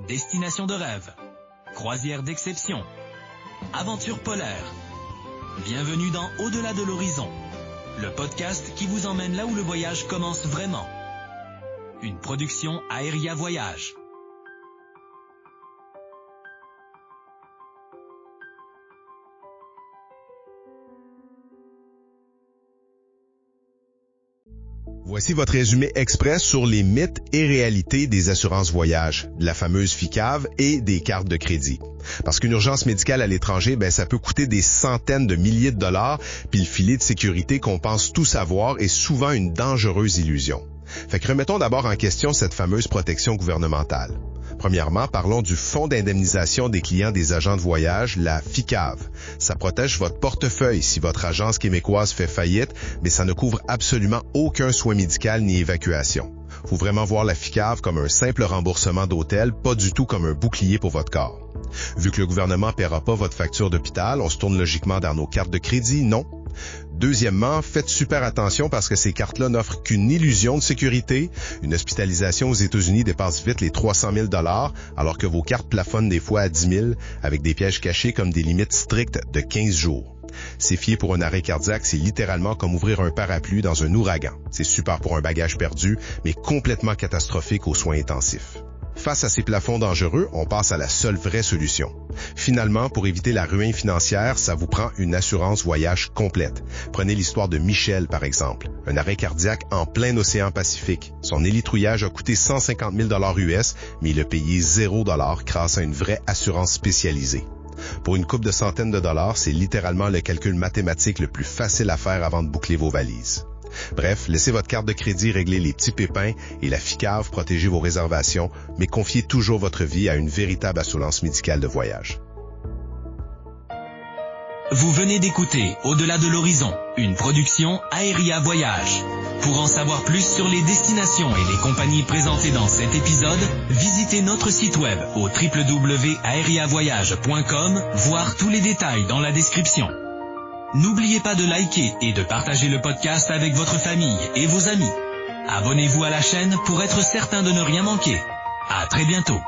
Destination de rêve, croisière d'exception, aventure polaire. Bienvenue dans Au-delà de l'horizon, le podcast qui vous emmène là où le voyage commence vraiment. Une production Aéria Voyage. Voici votre résumé express sur les mythes et réalités des assurances voyage, de la fameuse FICAV et des cartes de crédit. Parce qu'une urgence médicale à l'étranger, ça peut coûter des centaines de milliers de dollars, puis le filet de sécurité qu'on pense tout savoir est souvent une dangereuse illusion. Fait que remettons d'abord en question cette fameuse protection gouvernementale. Premièrement, parlons du Fonds d'indemnisation des clients des agents de voyage, la FICAV. Ça protège votre portefeuille si votre agence québécoise fait faillite, mais ça ne couvre absolument aucun soin médical ni évacuation. Faut vraiment voir la FICAV comme un simple remboursement d'hôtel, pas du tout comme un bouclier pour votre corps. Vu que le gouvernement ne paiera pas votre facture d'hôpital, on se tourne logiquement vers nos cartes de crédit, non? Deuxièmement, faites super attention parce que ces cartes-là n'offrent qu'une illusion de sécurité. Une hospitalisation aux États-Unis dépasse vite les 300 000 $, alors que vos cartes plafonnent des fois à 10 000 avec des pièges cachés comme des limites strictes de 15 jours. C'est fier pour un arrêt cardiaque, c'est littéralement comme ouvrir un parapluie dans un ouragan. C'est super pour un bagage perdu, mais complètement catastrophique aux soins intensifs. Face à ces plafonds dangereux, on passe à la seule vraie solution. Finalement, pour éviter la ruine financière, ça vous prend une assurance voyage complète. Prenez l'histoire de Michel, par exemple. Un arrêt cardiaque en plein océan Pacifique. Son élitrouillage a coûté 150 000 $ US, mais il a payé 0 $ grâce à une vraie assurance spécialisée. Pour une couple de centaines de dollars, c'est littéralement le calcul mathématique le plus facile à faire avant de boucler vos valises. Bref, laissez votre carte de crédit régler les petits pépins et la FICAV protéger vos réservations, mais confiez toujours votre vie à une véritable assurance médicale de voyage. Vous venez d'écouter Au-delà de l'horizon, une production Aéria Voyage. Pour en savoir plus sur les destinations et les compagnies présentées dans cet épisode, visitez notre site web au www.aeriavoyage.com, voir tous les détails dans la description. N'oubliez pas de liker et de partager le podcast avec votre famille et vos amis. Abonnez-vous à la chaîne pour être certain de ne rien manquer. À très bientôt.